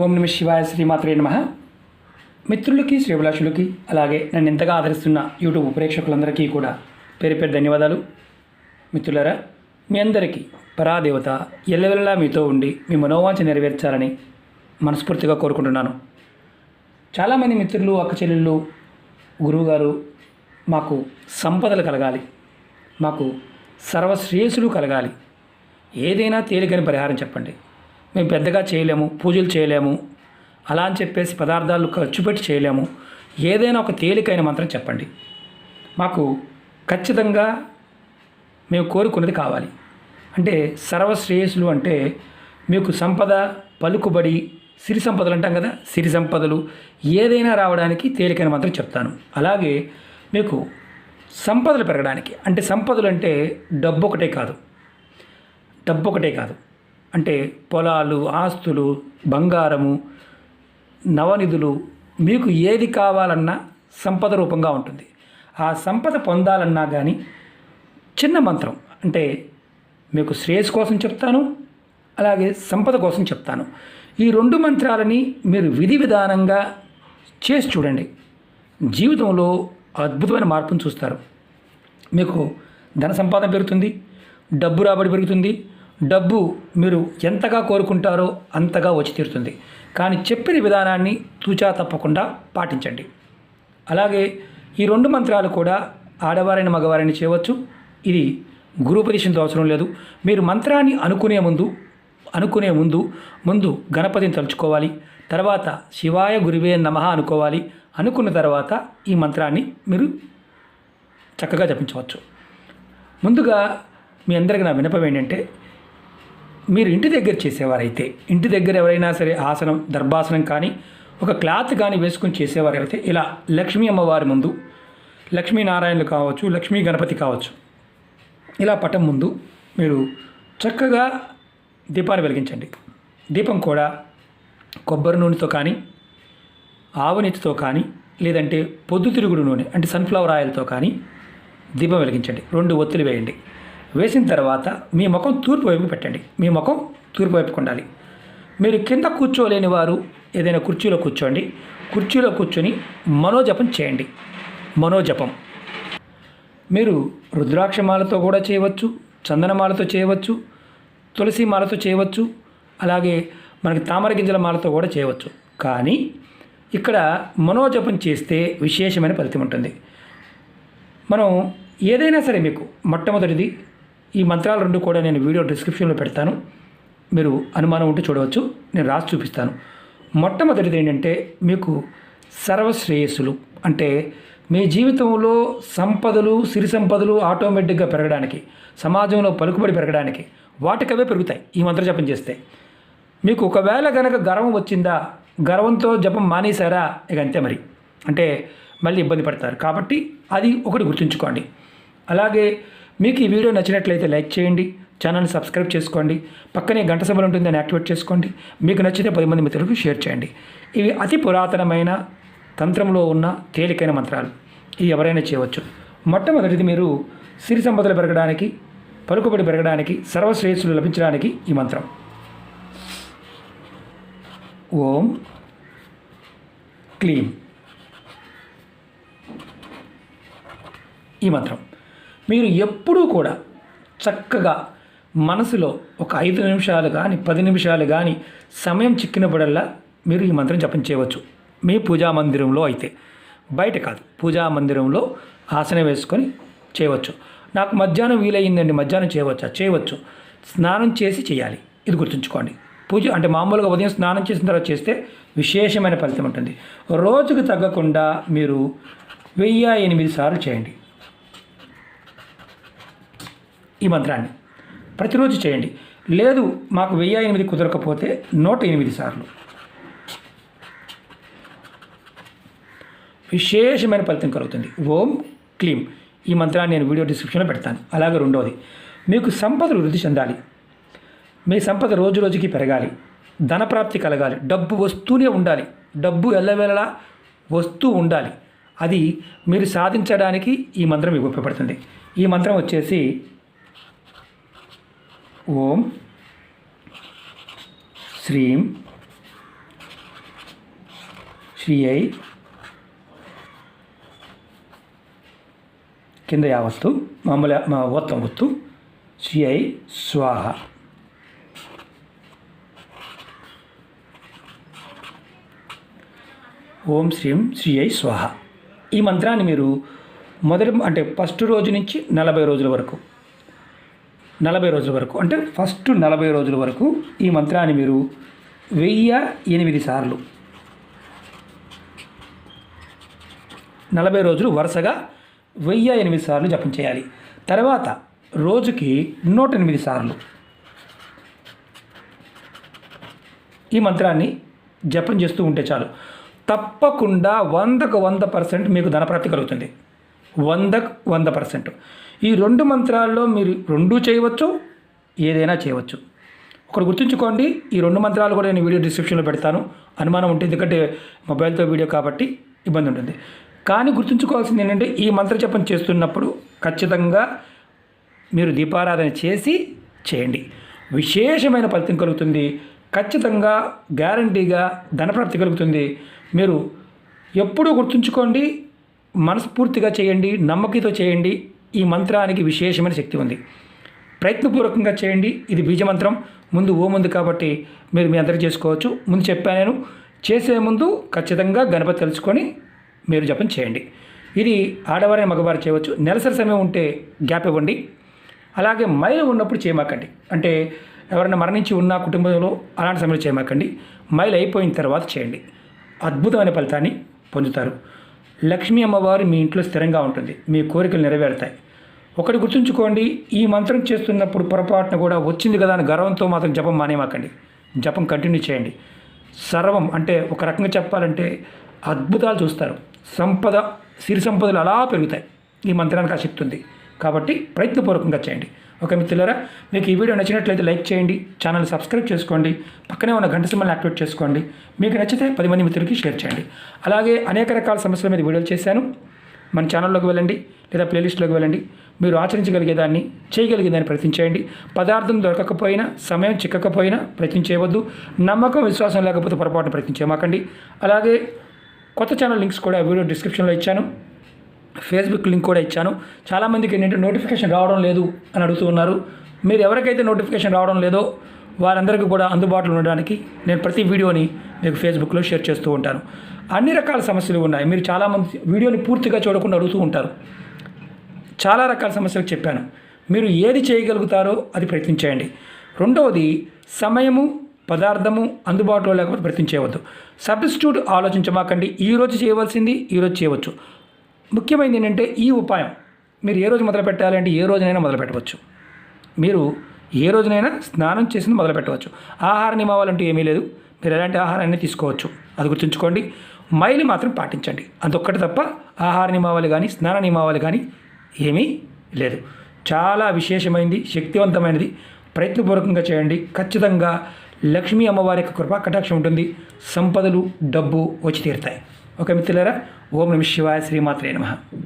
ఓం నమ శివాయ, శ్రీమాత్రే నమః. మిత్రులకి, శ్రీభిలాషులకి, అలాగే నన్ను ఎంతగా ఆదరిస్తున్న యూట్యూబ్ ప్రేక్షకులందరికీ కూడా పేరు పేరు ధన్యవాదాలు. మిత్రులారా, మీ అందరికీ పరాదేవత ఎల్లవెల్లలా మీతో ఉండి మీ మనోవాంఛ నెరవేర్చాలని మనస్ఫూర్తిగా కోరుకుంటున్నాను. చాలామంది మిత్రులు, అక్క చెల్లెళ్ళు, గురువుగారు, మాకు సంపదలు కలగాలి, మాకు సర్వశ్రేయస్సులు కలగాలి, ఏదైనా తేలికని పరిహారం చెప్పండి, మేము పెద్దగా చేయలేము, పూజలు చేయలేము, అలా అని చెప్పేసి పదార్థాలు ఖర్చు పెట్టి చేయలేము, ఏదైనా ఒక తేలికైన మంత్రం చెప్పండి, మాకు ఖచ్చితంగా మేము కోరుకున్నది కావాలి. అంటే సర్వశ్రేయస్సులు అంటే మీకు సంపద, పలుకుబడి, సిరి సంపదలు అంటాం కదా, సిరి సంపదలు ఏదైనా రావడానికి తేలికైన మంత్రం చెప్తాను. అలాగే మీకు సంపదలు పెరగడానికి, అంటే సంపదలు అంటే డబ్బు ఒకటే కాదు, అంటే పొలాలు, ఆస్తులు, బంగారము, నవనిధులు, మీకు ఏది కావాలన్నా సంపద రూపంగా ఉంటుంది. ఆ సంపద పొందాలన్నా కానీ చిన్న మంత్రం, అంటే మీకు శ్రేయస్ కోసం చెప్తాను, అలాగే సంపద కోసం చెప్తాను. ఈ రెండు మంత్రాలని మీరు విధి విధానంగా చేసి చూడండి, జీవితంలో అద్భుతమైన మార్పును చూస్తారు. మీకు ధన సంపాదన పెరుగుతుంది, డబ్బు రాబడి పెరుగుతుంది, డబ్బు మీరు ఎంతగా కోరుకుంటారో అంతగా వచ్చి తీరుతుంది. కానీ చెప్పిన విధానాన్ని తూచా తప్పకుండా పాటించండి. అలాగే ఈ రెండు మంత్రాలు కూడా ఆడవారైన మగవారైన చేయవచ్చు. ఇది గురుపదేశంతో అవసరం లేదు. మీరు మంత్రాన్ని అనుకునే ముందు గణపతిని తలుచుకోవాలి, తర్వాత శివాయ గురువే నమః అనుకోవాలి. అనుకున్న తర్వాత ఈ మంత్రాన్ని మీరు చక్కగా జపించవచ్చు. ముందుగా మీ అందరికీ నా విన్నపం ఏంటంటే, మీరు ఇంటి దగ్గర చేసేవారైతే, ఇంటి దగ్గర ఎవరైనా సరే ఆసనం, దర్భాసనం కానీ ఒక క్లాత్ కానీ వేసుకొని చేసేవారైతే ఇలా లక్ష్మీ అమ్మవారి ముందు, లక్ష్మీనారాయణలు కావచ్చు, లక్ష్మీ గణపతి కావచ్చు, ఇలా పటం ముందు మీరు చక్కగా దీపాన్ని వెలిగించండి. దీపం కూడా కొబ్బరి నూనెతో కానీ, ఆవు నెయ్యితో కానీ, లేదంటే పొద్దుతిరుగుడు నూనె అంటే సన్ఫ్లవర్ ఆయిల్తో కానీ దీపం వెలిగించండి. 2 ఒత్తులు వేయండి. వేసిన తర్వాత మీ ముఖం తూర్పు వైపు పెట్టండి. మీ ముఖం తూర్పు వైపుకు ఉండాలి. మీరు కింద కూర్చోలేని వారు ఏదైనా కుర్చీలో కూర్చోండి. కుర్చీలో కూర్చొని మనోజపం చేయండి. మనోజపం మీరు రుద్రాక్షమాలతో కూడా చేయవచ్చు, చందనమాలతో చేయవచ్చు, తులసి మాలతో చేయవచ్చు, అలాగే మనకి తామర గింజల మాలతో కూడా చేయవచ్చు. కానీ ఇక్కడ మనోజపం చేస్తే విశేషమైన ఫలితం ఉంటుంది. మనం ఏదైనా సరే, మీకు మొట్టమొదటిది ఈ మంత్రాలు 2 కూడా నేను వీడియో డిస్క్రిప్షన్లో పెడతాను, మీరు అనుమానం ఉంటే చూడవచ్చు, నేను రాసి చూపిస్తాను. మొట్టమొదటిది ఏంటంటే, మీకు సర్వశ్రేయస్సులు అంటే మీ జీవితంలో సంపదలు, సిరి సంపదలు ఆటోమేటిక్గా పెరగడానికి, సమాజంలో పలుకుబడి పెరగడానికి వాటికవే పెరుగుతాయి ఈ మంత్ర జపం చేస్తే. మీకు ఒకవేళ కనుక గర్వం వచ్చిందా, గర్వంతో జపం మానేశారా, ఇక అంతే మరి, అంటే మళ్ళీ ఇబ్బంది పడతారు. కాబట్టి అది ఒకటి గుర్తుంచుకోండి. అలాగే మీకు ఈ వీడియో నచ్చినట్లయితే లైక్ చేయండి, ఛానల్ని సబ్స్క్రైబ్ చేసుకోండి, పక్కనే గంట సింబల్ ఉంటుంది, దాన్ని యాక్టివేట్ చేసుకోండి. మీకు నచ్చితే 10 మంది మిత్రులకు షేర్ చేయండి. ఇవి అతి పురాతనమైన తంత్రంలో ఉన్న తేలికైన మంత్రాలు. ఇవి ఎవరైనా చేయవచ్చు. మొట్టమొదటిది, మీరు సిరి సంపదలు పెరగడానికి, పలుకుబడి పెరగడానికి, సర్వశ్రేయస్సులు లభించడానికి ఈ మంత్రం. ఓం క్లీం. ఈ మంత్రం మీరు ఎప్పుడూ కూడా చక్కగా మనసులో ఒక 5 నిమిషాలు కానీ 10 నిమిషాలు కానీ సమయం చిక్కినప్పుడల్లా మీరు ఈ మంత్రం జపం చేయవచ్చు. మీ పూజా మందిరంలో అయితే, బయట కాదు, పూజా మందిరంలో ఆసనం వేసుకొని చేయవచ్చు. నాకు మధ్యాహ్నం వీలయ్యిందండి, మధ్యాహ్నం చేయవచ్చు. స్నానం చేసి చేయాలి, ఇది గుర్తుంచుకోండి. పూజ అంటే మామూలుగా ఉదయం స్నానం చేసిన తర్వాత చేస్తే విశేషమైన ఫలితం ఉంటుంది. రోజుకు తగ్గకుండా మీరు 1008 సార్లు చేయండి. ఈ మంత్రాన్ని ప్రతిరోజు చేయండి. లేదు మాకు 1008 కుదరకపోతే 108 సార్లు. విశేషమైన ఫలితం కలుగుతుంది. ఓం క్లీం. ఈ మంత్రాన్ని నేను వీడియో డిస్క్రిప్షన్లో పెడతాను. అలాగే రెండవది, మీకు సంపదలు వృద్ధి చెందాలి, మీ సంపద రోజు రోజుకి పెరగాలి, ధనప్రాప్తి కలగాలి, డబ్బు వస్తూనే ఉండాలి, డబ్బు ఎల్లవేళలా వస్తూ ఉండాలి. అది మీరు సాధించడానికి ఈ మంత్రం మీకు ఉపయోగపడుతుంది. ఈ మంత్రం వచ్చేసి ఓం శ్రీం శ్రీయై కింద యావత్తు మామూలు ఓత్తం ఒత్తు శ్రీయై స్వాహ. ఓం శ్రీం శ్రీయై స్వాహ. ఈ మంత్రాన్ని మీరు ఫస్ట్ రోజు నుంచి 40 రోజుల వరకు 40 రోజుల వరకు అంటే ఫస్ట్ 40 రోజుల వరకు ఈ మంత్రాన్ని మీరు 1008 సార్లు 40 రోజులు వరుసగా 1008 సార్లు జపం చేయాలి. తర్వాత రోజుకి 108 సార్లు ఈ మంత్రాన్ని జపం చేస్తూ ఉంటే చాలు. తప్పకుండా 100% మీకు ధనప్రాప్తి కలుగుతుంది. 100%. ఈ 2 మంత్రాల్లో మీరు 2 చేయవచ్చు, ఏదైనా చేయవచ్చు. ఒకటి గుర్తుంచుకోండి, ఈ 2 మంత్రాలు కూడా నేను వీడియో డిస్క్రిప్షన్లో పెడతాను. అనుమానం ఉంటే, ఎందుకంటే మొబైల్తో వీడియో కాబట్టి ఇబ్బంది ఉంటుంది. కానీ గుర్తుంచుకోవాల్సింది ఏంటంటే, ఈ మంత్ర జపం చేస్తున్నప్పుడు ఖచ్చితంగా మీరు దీపారాధన చేయండి. విశేషమైన ఫలితం కలుగుతుంది. ఖచ్చితంగా గ్యారంటీగా ధనప్రాప్తి కలుగుతుంది. మీరు ఎప్పుడూ గుర్తుంచుకోండి, మనస్ఫూర్తిగా చేయండి, నమ్మకంతో చేయండి. ఈ మంత్రానికి విశేషమైన శక్తి ఉంది. ప్రయత్నపూర్వకంగా చేయండి. ఇది బీజమంత్రం. ముందు ఓం ఉంది కాబట్టి మీరు మీ అందరికీ చేసుకోవచ్చు. ముందు చెప్పాను నేను. చేసే ముందు ఖచ్చితంగా గణపతి తెలుసుకొని మీరు జపం చేయండి. ఇది ఆడవారైన మగవారు చేయవచ్చు. నెలసరి సమయం ఉంటే గ్యాప్ ఇవ్వండి. అలాగే మైలు ఉన్నప్పుడు చేయమాకండి. అంటే ఎవరైనా మరణించి ఉన్న కుటుంబంలో అలాంటి సమయంలో చేయమాకండి. మైలు అయిపోయిన తర్వాత చేయండి. అద్భుతమైన ఫలితాన్ని పొందుతారు. లక్ష్మీ అమ్మవారు మీ ఇంట్లో స్థిరంగా ఉంటుంది. మీ కోరికలు నెరవేరుతాయి. ఒకటి గుర్తుంచుకోండి, ఈ మంత్రం చేస్తున్నప్పుడు పొరపాటున కూడా వచ్చింది కదా అని గర్వంతో మాత్రం జపం మానేమాకండి. జపం కంటిన్యూ చేయండి. సర్వం అంటే ఒక రకంగా చెప్పాలంటే అద్భుతాలు చూస్తారు. సిరి సంపదలు అలా పెరుగుతాయి. ఈ మంత్రానికి ఆ శక్తి ఉంది కాబట్టి ప్రయత్నపూర్వకంగా చేయండి. ఓకే మిత్రులారా, మీకు ఈ వీడియో నచ్చినట్లయితే లైక్ చేయండి, ఛానల్ సబ్స్క్రైబ్ చేసుకోండి, పక్కనే ఉన్న గంట సింబల్ని యాక్టివేట్ చేసుకోండి. మీకు నచ్చితే 10 మంది మిత్రులకి షేర్ చేయండి. అలాగే అనేక రకాల సమస్యల మీద వీడియోలు చేశాను. మన ఛానల్లోకి వెళ్ళండి లేదా ప్లేలిస్ట్లోకి వెళ్ళండి. మీరు ఆచరించగలిగేదాన్ని, చేయగలిగేదాన్ని ప్రయత్నించేయండి. పదార్థం దొరకకపోయినా, సమయం చిక్కకపోయినా ప్రయత్నం చేయవద్దు. నమ్మకం, విశ్వాసం లేకపోతే పొరపాటున ప్రయత్నం చేయమాకండి. అలాగే కొత్త ఛానల్ లింక్స్ కూడా వీడియో డిస్క్రిప్షన్లో ఇచ్చాను. ఫేస్బుక్ లింక్ కూడా ఇచ్చాను. చాలామందికి ఏంటంటే నోటిఫికేషన్ రావడం లేదు అని అడుగుతూ ఉన్నారు. మీరు ఎవరికైతే నోటిఫికేషన్ రావడం లేదో వారందరికీ కూడా అందుబాటులో ఉండడానికి నేను ప్రతి వీడియోని మీకు ఫేస్బుక్లో షేర్ చేస్తూ ఉంటాను. అన్ని రకాల సమస్యలు ఉన్నాయి. మీరు చాలామంది వీడియోని పూర్తిగా చూడకుండా అడుగుతూ ఉంటారు. చాలా రకాల సమస్యలు చెప్పాను. మీరు ఏది చేయగలుగుతారో అది ప్రయత్నించేయండి. రెండవది, సమయము, పదార్థము అందుబాటులో లేకపోతే ప్రయత్నం చేయవద్దు. సబ్స్టిట్యూట్ ఆలోచించమాకండి. ఈరోజు చేయవలసింది ఈరోజు చేయవచ్చు. ముఖ్యమైనది ఏంటంటే ఈ ఉపాయం మీరు ఏ రోజు మొదలు పెట్టాలంటే ఏ రోజునైనా మొదలు పెట్టవచ్చు. మీరు ఏ రోజునైనా స్నానం చేసింది మొదలు పెట్టవచ్చు. ఆహార నియమాలంటూ ఏమీ లేదు. మీరు ఎలాంటి ఆహారాన్ని తీసుకోవచ్చు, అది గుర్తుంచుకోండి. మైలు మాత్రం పాటించండి, అదొక్కటి తప్ప ఆహార నియమావళి కానీ స్నాన నియమావళి కానీ ఏమీ లేదు. చాలా విశేషమైనది, శక్తివంతమైనది. ప్రయత్నపూర్వకంగా చేయండి. ఖచ్చితంగా లక్ష్మీ అమ్మవారి యొక్క కృపా కటాక్షం ఉంటుంది. సంపదలు, డబ్బు వచ్చి తీరుతాయి. ఓకే మిత్రులారా, ఓం నమః శివాయ, శ్రీమాత్రే నమః.